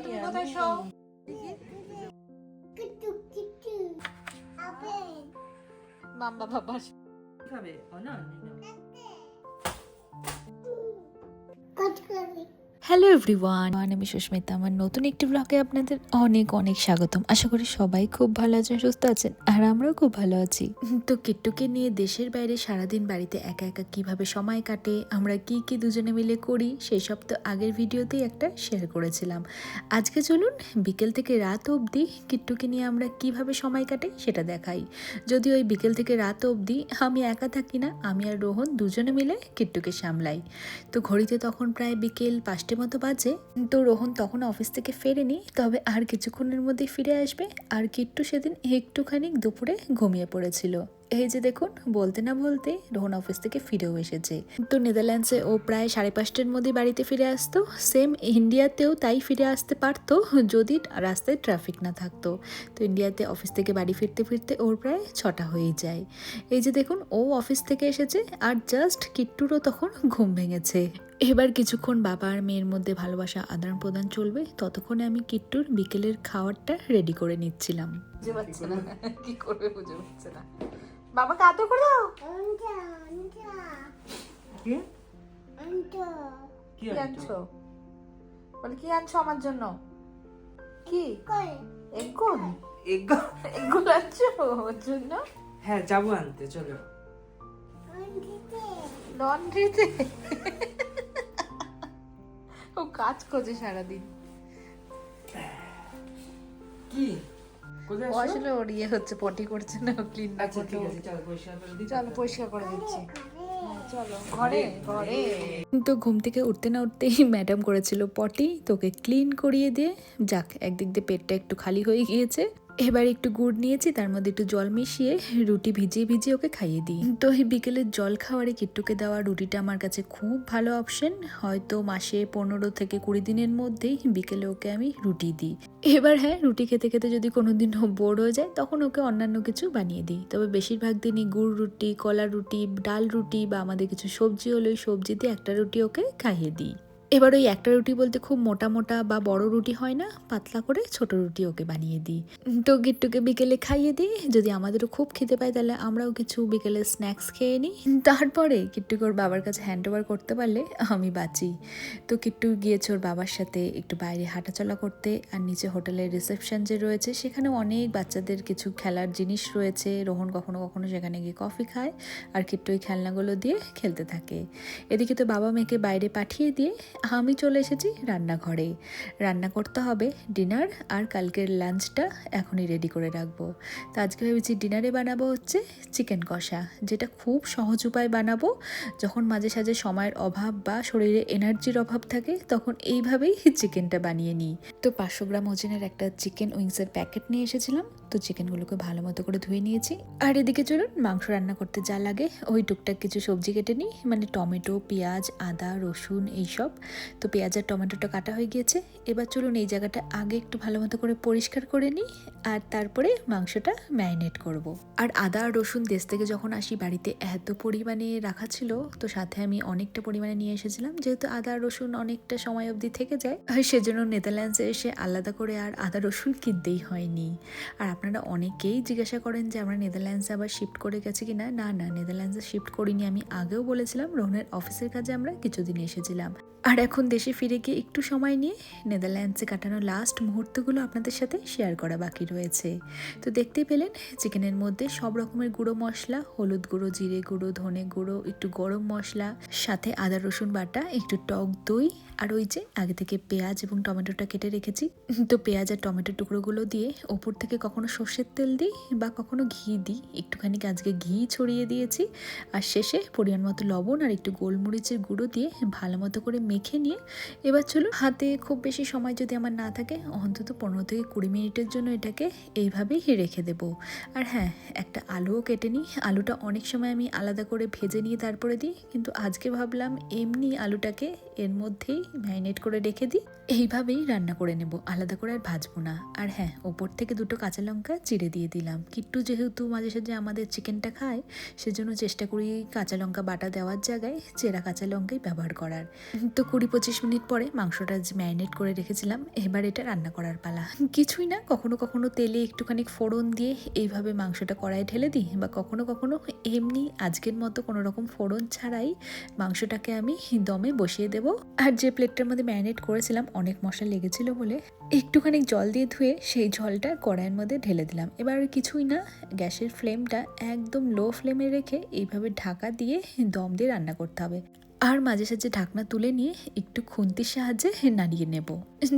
তুমি কোথায় শো? মাম্মা বাবা খাবে না হ্যালো এভরিওয়ান, আমি সুস্মিতা। আমার নতুন একটি ব্লগে আপনাদের অনেক অনেক স্বাগতম। আশা করি সবাই খুব ভালো আছেন, সুস্থ আছেন, আর আমরাও খুব ভালো আছি। তো কিট্টুকে নিয়ে দেশের বাইরে সারাদিন বাড়িতে একা একা কিভাবে সময় কাটে, আমরা কি কি দুজনে মিলে করি, সেই সব তো আগের ভিডিওতেই একটা শেয়ার করেছিলাম। আজকে চলুন বিকেল থেকে রাত অবধি কিট্টুকে নিয়ে আমরা কিভাবে সময় কাটে সেটা দেখাই। যদিও ওই বিকেল থেকে রাত অবধি আমি একা থাকি না, আমি আর রোহন দুজনে মিলে কিট্টুকে সামলাই। তো ঘড়িতে তখন প্রায় বিকেল 5টা মতো বাজে। তো রোহন তখন অফিস থেকে ফেরেনি, তবে আর কিছুক্ষণের মধ্যেই ফিরে আসবে। আর কিট্টু সেদিন একটুখানি দুপুরে ঘুমিয়ে পড়েছিল। এই যে দেখুন, বলতে না বলতে রোহন অফিস থেকে ফিরেও এসেছে। তো নেদারল্যান্ডসে ও প্রায় 5:30টার মধ্যে বাড়িতে ফিরে আসতো। সেম ইন্ডিয়াতেও তাই ফিরে আসতে পারতো যদি রাস্তায় ট্রাফিক না থাকতো। তো ইন্ডিয়াতে অফিস থেকে বাড়ি ফিরতে ফিরতে ওর প্রায় 6টা হয়েই যায়। এই যে দেখুন, ও অফিস থেকে এসেছে আর জাস্ট কিট্টুরও তখন ঘুম ভেঙেছে। এবার কিছুক্ষণ বাবা আর মেয়ের মধ্যে ভালোবাসা আদান প্রদান চলবে, ততক্ষণে আমি কিট্টুর বিকেলের খাবারটা রেডি করে নিচ্ছিলাম। বুঝে পাচ্ছে না কি করবে, বুঝে পাচ্ছে না। বাবাকে আদর করে দাও। কি কি আনছো? বলে কি আনছো আমার জন্য? কি এগুল? এগুল আনছো ওর জন্য? হ্যাঁ যাবো আনতে, চলো। লন্ড্রিতে ও কাজ করছে সারাদিন। কি কোথায় ও আসলে ওর ইয়ে হচ্ছে, পটি করছে না, ক্লিন না আচ্ছা করতে। ঠিক আছে, চলো পরিষ্কার করে দিই। চলো পরিষ্কার করে দিচ্ছি। হ্যাঁ, চলো ঘরে ঘরে। তো ঘুম থেকে উঠতে না উঠতেই ম্যাডাম করেছিল পটি, তোকে ক্লিন করিয়ে দিয়ে যাক, একদিক দিয়ে পেটটা একটু খালি হয়ে গিয়েছে। এবার একটু গুড় নিয়েছি, তার মধ্যে একটু জল মিশিয়ে রুটি ভিজিয়ে ভিজিয়ে ওকে খাইয়ে দিই। তো এই বিকেলের জল খাওয়ারে কিট্টুকে দেওয়া রুটিটা আমার কাছে খুব ভালো অপশন। হয়তো মাসে 15 থেকে 20 দিনের মধ্যেই বিকেলে ওকে আমি রুটি দিই। এবার হ্যাঁ, রুটি খেতে খেতে যদি কোনোদিন বোর হয়ে যায় তখন ওকে অন্যান্য কিছু বানিয়ে দিই। তবে বেশিরভাগ দিনই গুড় রুটি, কলা রুটি, ডাল রুটি বা আমাদের কিছু সবজি হলে ওই সবজি দিয়ে একটা রুটি ওকে খাইয়ে দিই। এবার ওই একটা রুটি বলতে খুব মোটা মোটা বা বড় রুটি হয় না, পাতলা করে ছোট রুটি ওকে বানিয়ে দিই। তো গিট্টুকে বিকেলে খাইয়ে দিই। যদি আমাদেরও খুব খেতে পাই তাহলে আমরাও কিছু বিকেলে স্ন্যাক্স খেয়ে নিই। তারপরে কিট্টুকে ওর বাবার কাছে হ্যান্ড ওভার করতে পারলে আমি বাঁচি। তো কিট্টু গিয়েছে ওর বাবার সাথে একটু বাইরে হাঁটাচলা করতে। আর নিচে হোটেলের রিসেপশন যে রয়েছে সেখানে অনেক বাচ্চাদের কিছু খেলার জিনিস রয়েছে। রোহন কখনো কখনো সেখানে গিয়ে কফি খায় আর কিট্টু ওই খেলনাগুলো দিয়ে খেলতে থাকে। এদিকে তো বাবা মেয়েকে বাইরে পাঠিয়ে দিয়ে আমি চলে এসেছি রান্নাঘরে। রান্না করতে হবে ডিনার, আর কালকের লাঞ্চটা এখনই রেডি করে রাখবো। তো আজকে ভেবেছি ডিনারে বানাবো হচ্ছে চিকেন কষা, যেটা খুব সহজ উপায় বানাবো। যখন মাঝে সাঝে সময়ের অভাব বা শরীরে এনার্জির অভাব থাকে তখন এইভাবেই চিকেনটা বানিয়ে নিই। তো 500 গ্রাম ওজনের একটা চিকেন উইংসের প্যাকেট নিয়ে এসেছিলাম। তো চিকেনগুলোকে ভালো মতো করে ধুয়ে নিয়েছি। আর এদিকে চলুন মাংস রান্না করতে যা লাগে ওই টুকটাক কিছু সবজি কেটে নিই, মানে টমেটো, পেঁয়াজ, আদা, রসুন এইসব। তো পেঁয়াজ আর টমেটোটা কাটা হয়ে গিয়েছে। এবার চলুন এই জায়গাটা আগে একটু ভালো মতো করে পরিষ্কার করে নিই, আর তারপরে মাংসটা ম্যারিনেট করব। আর আদা আর রসুন দেশ থেকে যখন আসি বাড়িতে এত পরিমাণে রাখা ছিল, তো সাথে আমি অনেকটা পরিমাণে নিয়ে এসেছিলাম। যেহেতু আদা আর রসুন অনেকটা সময় অবধি থেকে যায়, সেজন্য নেদারল্যান্ডসে এসে আলাদা করে আর আদা রসুন কিনতেই হয়নি। আর আপনারা অনেকেই জিজ্ঞাসা করেন যে আমরা নেদারল্যান্ডসে আবার শিফট করে গেছি কিনা। না না, নেদারল্যান্ডসে শিফট করিনি। আমি আগেও বলেছিলাম রোহনের অফিসের কাজে আমরা কিছুদিন এসেছিলাম। আর এখন দেশে ফিরে গিয়ে একটু সময় নিয়ে নেদারল্যান্ডসে কাটানো লাস্ট মুহূর্তগুলো আপনাদের সাথে শেয়ার করা বাকি রয়েছে। তো দেখতেই পেলেন চিকেনের মধ্যে সব রকমের গুঁড়ো মশলা, হলুদ গুঁড়ো, জিরে গুঁড়ো, ধনে গুঁড়ো, একটু গরম মশলা, সাথে আদা রসুন বাটা, একটু টক দই, আর ওই যে আগে থেকে পেঁয়াজ এবং টমেটোটা কেটে রেখেছি। তো পেঁয়াজ আর টমেটোর টুকরোগুলো দিয়ে ওপর থেকে কখনো সর্ষের তেল দিই বা কখনো ঘি দিই, একটুখানি আজকে ঘি ছড়িয়ে দিয়েছি। আর শেষে পরিমাণ মতো লবণ আর একটু গোলমরিচের গুঁড়ো দিয়ে ভালো মতো করে মেখে নিয়ে এবার চলো হাতে খুব বেশি সময় যদি আমার না থাকে অন্তত 15 থেকে 20 মিনিটের জন্য এটাকে এইভাবেই রেখে দেবো। আর হ্যাঁ, একটা আলুও কেটে নিই। আলুটা অনেক সময় আমি আলাদা করে ভেজে নিয়ে তারপরে দিই, কিন্তু আজকে ভাবলাম এমনি আলুটাকে এর মধ্যেই ম্যারিনেট করে রেখে দিই, এইভাবেই রান্না করে নেব, আলাদা করে আর ভাজবো না। আর হ্যাঁ, ওপর থেকে 2টো কাঁচা লঙ্কা চিড়ে দিয়ে দিলাম। কিট্টু যেহেতু মাঝে সাঝে আমাদের চিকেনটা খায়, সেজন্য চেষ্টা করি কাঁচা লঙ্কা বাটা দেওয়ার জায়গায় চেরা কাঁচা লঙ্কাই ব্যবহার করার। তো 20-25 মিনিট পরে মাংসটা যে ম্যারিনেট করে রেখেছিলাম, এবার এটা রান্না করার পালা। কিছুই না, কখনো কখনো তেলে একটুখানি ফোড়ন দিয়ে এইভাবে মাংসটা কড়াইয়ে ঢেলে দিই, বা কখনো কখনো এমনি আজকের মতো কোনো রকম ফোড়ন ছাড়াই মাংসটাকে আমি দমে বসিয়ে দেব। আর যে প্লেটটার মধ্যে ম্যারিনেট করেছিলাম অনেক মশলা লেগেছিল বলে একটুখানি জল দিয়ে ধুয়ে সেই জলটা কড়াইয়ের মধ্যে ঢেলে দিলাম। এবার কিছুই না, গ্যাসের ফ্লেমটা একদম লো ফ্লেমে রেখে এইভাবে ঢাকা দিয়ে দম দিয়ে রান্না করতে হবে। আর মাঝে সাঝে ঢাকনা তুলে নিয়ে একটু খুন্তির সাহায্যে নাড়িয়ে নেব।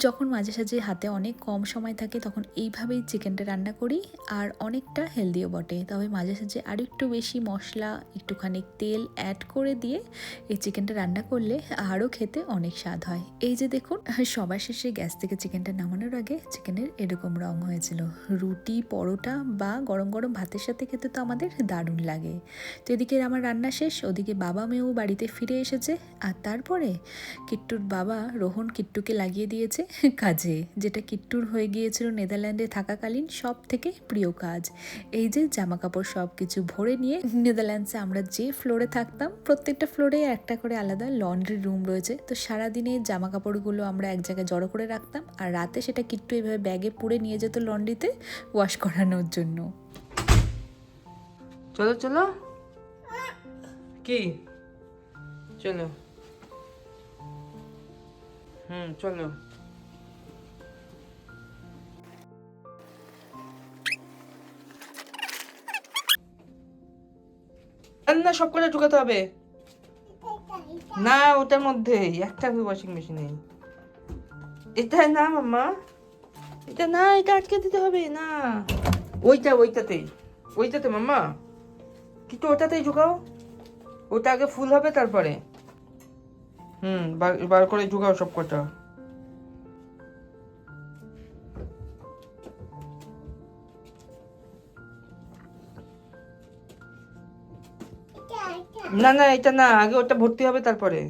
যখন মাঝে সাঝে হাতে অনেক কম সময় থাকে তখন এইভাবেই চিকেনটা রান্না করি, আর অনেকটা হেলদিও বটে। তবে মাঝে সাঝে আরও একটু বেশি মশলা, একটুখানি তেল অ্যাড করে দিয়ে এই চিকেনটা রান্না করলে আরও খেতে অনেক স্বাদ হয়। এই যে দেখুন, সবার শেষে গ্যাস থেকে চিকেনটা নামানোর আগে চিকেনের এরকম রং হয়েছিল। রুটি, পরোটা বা গরম গরম ভাতের সাথে খেতে তো আমাদের দারুণ লাগে। তো এদিকে আমার রান্না শেষ, ওদিকে বাবা মেয়েও বাড়িতে ফিরে এসেছে। আর তারপরে কিট্টুর বাবা রোহন কিট্টুকে লাগিয়ে দিয়েছে কাজে, যেটা কিট্টুর হয়ে গিয়েছিল নেদারল্যান্ডে থাকাকালীন সব থেকে প্রিয় কাজ। এই যে জামা কাপড় সব কিছু ভরে নিয়ে, নেদারল্যান্ডসে আমরা যে ফ্লোরে থাকতাম প্রত্যেকটা ফ্লোরে একটা করে আলাদা লন্ড্রি রুম রয়েছে। তো সারাদিনে জামা কাপড়গুলো আমরা এক জায়গায় জড়ো করে রাখতাম, আর রাতে সেটা কিট্টু এভাবে ব্যাগে পুরে নিয়ে যেত লন্ড্রিতে ওয়াশ করানোর জন্য। চলো চলো। কি? চলো। চলো। না, সব করে ঢুকাতে হবে না, ওটার মধ্যে একটা ওয়াশিং মেশিনে। এটা না মাম্মা, এটা না, এটা আটকে দিতে হবে না। ওইটাতে মাম্মা, কিন্তু ওটাতেই ঢুকাও। ওটা আগে ফুল হবে তারপরে। বার করে ঢুকাও সব কটা। না না, এটা না, আগে ওটা ভর্তি হবে তারপরে।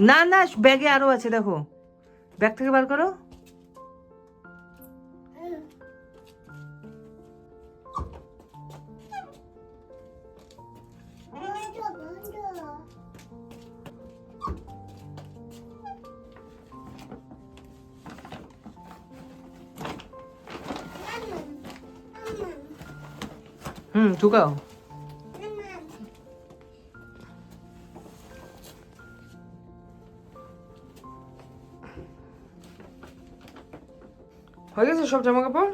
না না, ব্যাগে আরো আছে, দেখো, ব্যাগ থেকে বার করো। ঢুকাও। হয়ে গেছে সব জামা কাপড়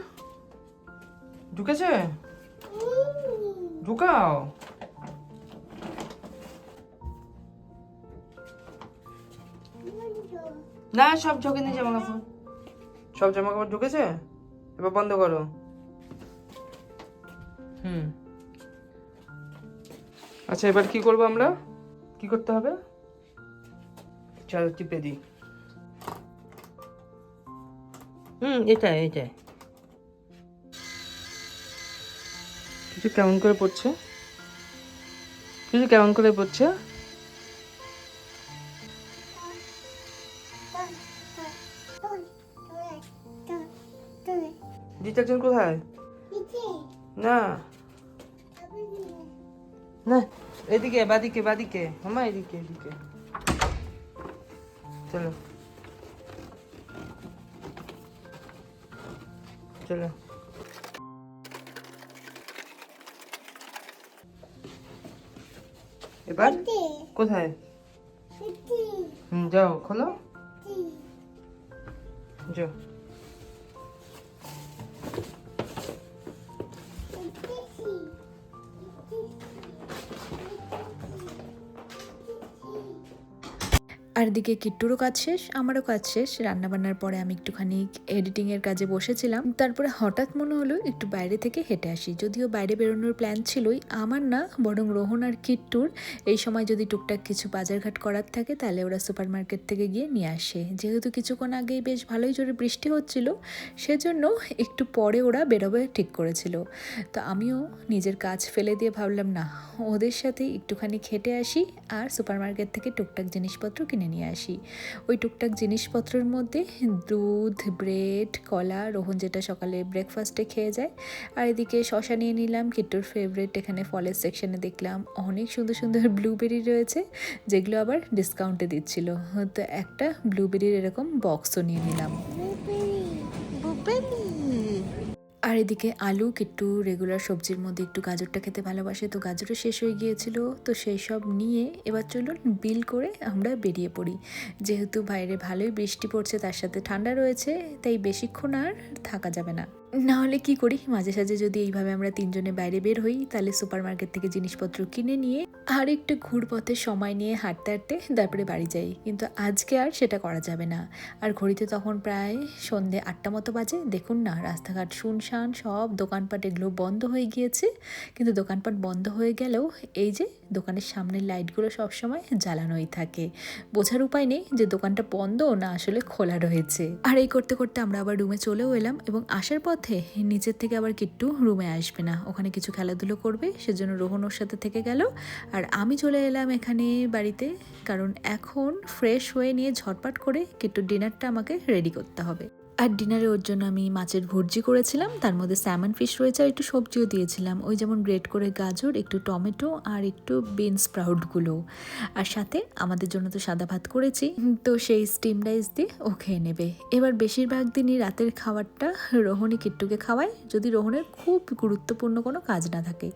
ঢুকেছে, ঢুকাও। না, সব ঢোকেনি জামা কাপড়, সব জামা কাপড় ঢুকেছে। এবার বন্ধ করো। আচ্ছা, এবার কি করবো আমরা? কি করতে হবে? চলো টিপে দিই। এটাই কিছু কেমন করে পড়ছে, ডিটারজেন্ট কোথায়? না না, এদিকে, বাদিকে মামা, এদিকে। চলো এবার কোথায়? যাও, খোলো, যাও। আর দিকে কিট্টুরও কাজ শেষ, আমারও কাজ শেষ। রান্নাবান্নার পরে আমি একটুখানি এডিটিংয়ের কাজে বসেছিলাম। তারপরে হঠাৎ মনে হলো একটু বাইরে থেকে হেঁটে আসি। যদিও বাইরে বেরোনোর প্ল্যান ছিলই আমার, না বরং রোহন আর কিট্টুর। এই সময় যদি টুকটাক কিছু বাজারঘাট করার থাকে তাহলে ওরা সুপার মার্কেট থেকে গিয়ে নিয়ে আসে। যেহেতু কিছুক্ষণ আগেই বেশ ভালোই জোরে বৃষ্টি হচ্ছিল, সেজন্য একটু পরে ওরা বেরোবে ঠিক করেছিল। তো আমিও নিজের কাজ ফেলে দিয়ে ভাবলাম না, ওদের সাথে একটুখানি হেঁটে আসি আর সুপার মার্কেট থেকে টুকটাক জিনিসপত্র কিনে নিয়ে আসি। ওই টুকটাক জিনিসপত্রের মধ্যে দুধ, ব্রেড, কলা, রোহন যেটা সকালে ব্রেকফাস্টে খেয়ে যায়। আর এদিকে শশা নিয়ে নিলাম, কিট্টুর ফেভারিট। এখানে ফলের সেকশনে দেখলাম অনেক সুন্দর সুন্দর ব্লুবেরি রয়েছে, যেগুলো আবার ডিসকাউন্টে দিচ্ছিল। তো একটা ব্লুবেরির এরকম বক্সও নিয়ে নিলাম। আর এদিকে আলু, কিট্টু রেগুলার সবজির মধ্যে একটু গাজরটা খেতে ভালোবাসে, তো গাজরও শেষ হয়ে গিয়েছিল। তো সেই সব নিয়ে এবার চলুন বিল করে আমরা বেরিয়ে পড়ি। যেহেতু বাইরে ভালোই বৃষ্টি পড়ছে, তার সাথে ঠান্ডা রয়েছে, তাই বেশিক্ষণ আর থাকা যাবে না। না হলে কি করি, মাঝে সাঝে যদি এইভাবে আমরা তিনজনে বাইরে বের হই, তাহলে সুপার মার্কেট থেকে জিনিসপত্র কিনে নিয়ে আর একটু ঘুরপথে সময় নিয়ে হাঁটতে হাঁটতে তারপরে বাড়ি যাই। কিন্তু আজকে আর সেটা করা যাবে না। আর ঘড়িতে তখন প্রায় সন্ধে 8টা মতো বাজে। দেখুন না, রাস্তাঘাট শুনশান, সব দোকানপাট এগুলো বন্ধ হয়ে গিয়েছে। কিন্তু দোকানপাট বন্ধ হয়ে গেলেও এই যে দোকানের সামনের লাইটগুলো সবসময় জ্বালানোই থাকে। বোঝার উপায় নেই যে দোকানটা বন্ধ না আসলে খোলা রয়েছে। আর এই করতে করতে আমরা আবার রুমে চলেও এলাম, এবং আসার পথে নিচের থেকে আবার কিট্টু রুমে আসবে না, ওখানে কিছু খেলাধুলো করবে, সেজন্য রোহন ওর সাথে থেকে গেল। আর আমি চলে এলাম এখানে বাড়িতে, কারণ এখন ফ্রেশ হয়ে নিয়ে ঝটপট করে কিট্টু ডিনারটা আমাকে রেডি করতে হবে। আর ডিনারে ওর জন্য আমি মাছের ভুর্জি করেছিলাম, তার মধ্যে স্যামন ফিশ রয়েছে, আর একটু সবজিও দিয়েছিলাম, ওই যেমন গ্রেট করে গাজর, একটু টমেটো আর একটু বিন স্প্রাউটগুলো। আর সাথে আমাদের জন্য তো সাদা ভাত করেছি, তো সেই স্টিম রাইস দিয়ে ও খেয়ে নেবে। এবার বেশিরভাগ দিনই রাতের খাবারটা রোহনই কিট্টুকে খাওয়ায়, যদি রোহনের খুব গুরুত্বপূর্ণ কোনো কাজ না থাকে।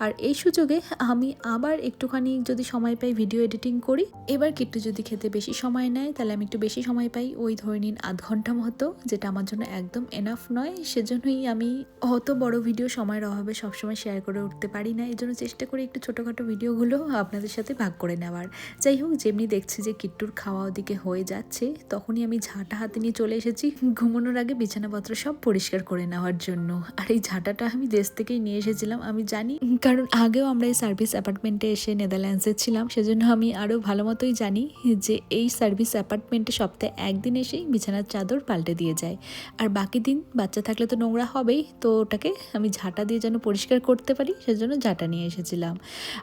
আর এই সুযোগে আমি আবার একটুখানি যদি সময় পাই ভিডিও এডিটিং করি। এবার কিট্টু যদি খেতে বেশি সময় নেয়, তাহলে আমি একটু বেশি সময় পাই, ওই ধরে নিন আধ ঘন্টা মতো, যেটা আমার জন্য একদম এনাফ নয়। সেজন্যই আমি অত বড় ভিডিও সময়ের অভাবে সবসময় শেয়ার করে উঠতে পারি না, এই জন্য চেষ্টা করি একটু ছোটোখাটো ভিডিওগুলো আপনাদের সাথে ভাগ করে নেওয়ার। যাই হোক, যেমনি দেখছি যে কিট্টুর খাওয়া ওদিকে হয়ে যাচ্ছে, তখনই আমি ঝাঁটা হাতে নিয়ে চলে এসেছি ঘুমানোর আগে বিছানাপত্র সব পরিষ্কার করে নেওয়ার জন্য। আর এই ঝাঁটাটা আমি দেশ থেকেই নিয়ে এসেছিলাম, আমি জানি, কারণ আগেও আমরা এই সার্ভিস অ্যাপার্টমেন্টে এসে নেদারল্যান্ডসে ছিলাম, সেজন্য আমি আরও ভালো মতোই জানি যে এই সার্ভিস অ্যাপার্টমেন্টে সপ্তাহে একদিন এসেই বিছানার চাদর পাল্টে দিয়ে যায়। আর বাকি দিন বাচ্চা থাকলে তো নোংরা হবেই, তো ওটাকে আমি ঝাঁটা দিয়ে যেন পরিষ্কার করতে পারি, সেজন্য ঝাঁটা নিয়ে এসেছিলাম।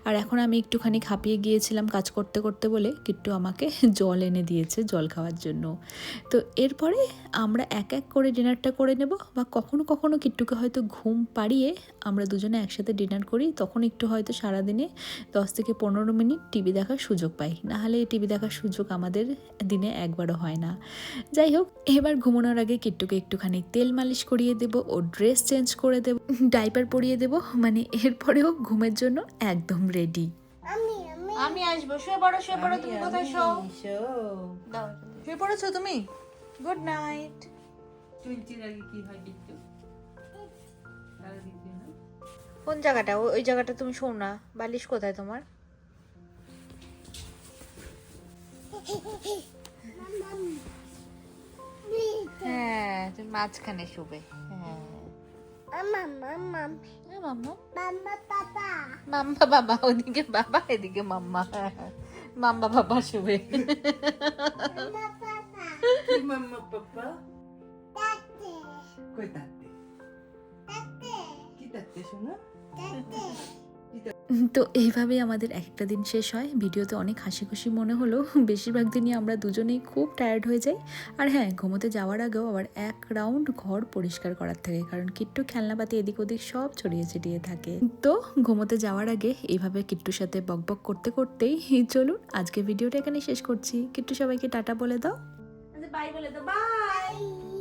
আর এখন আমি একটুখানি হাঁপিয়ে গিয়েছিলাম কাজ করতে করতে বলে কিট্টু আমাকে জল এনে দিয়েছে জল খাওয়ার জন্য। তো এরপরে আমরা এক এক করে ডিনারটা করে নেব, বা কখনো কখনো কিট্টুকে হয়তো ঘুম পাড়িয়ে আমরা দুজনে একসাথে ডিনার করি, তখন একটু হয়তো সারাদিনে 10 থেকে 15 মিনিট টিভি দেখার সুযোগ পাই, নাহলে টিভি দেখার সুযোগ আমাদের দিনে একবারও হয় না। যাই হোক, এবার ঘুমানোর আগে কিট্টুকে একটুখানি তেল মালিশ করিয়ে দেব, ও ড্রেস চেঞ্জ করে দেব, ডাইপার পরিয়ে দেব, মানে এরপরেও ঘুমের জন্য একদম রেডি। আমি আসবো। শুয়ে পড়ো, শুয়ে পড়ো। তুমি কোথায় শো? দাও, শুয়ে পড়েছো তুমি? Good night. কি হয় কিট্টু? কোন জায়গাটা? ওই জায়গাটা তুমি শো না। বালিশ কোথায় তোমার? হ্যাঁ, তুমি মাঝখানে শুবে। হ্যাঁ, মাম্মা বাবা, ওদিকে বাবা, এদিকে মাম্মা। মাম্মা বাবা শুবে। মাম্মা পাপা কই তাতে? কি তাতে শোনা? তো এইভাবেই আমাদের একটা দিন শেষ হয়। ভিডিওতে অনেক হাসি খুশি মনে হলো, বেশিরভাগ দিনই আমরা দুজনেই খুব টায়ার্ড হয়ে যাই। আর হ্যাঁ, ঘুমোতে যাওয়ার আগেও আবার এক রাউন্ড ঘর পরিষ্কার করার থাকে, কারণ কিট্টু খেলনাপাতি এদিক ওদিক সব ছড়িয়ে ছিটিয়ে থাকে। তো ঘুমোতে যাওয়ার আগে এইভাবে কিট্টুর সাথে বকবক করতে করতেই চলুন আজকে ভিডিওটা এখানে শেষ করছি। কিট্টু সবাইকে টাটা বলে দাও। বাই বলে দাও। বাই।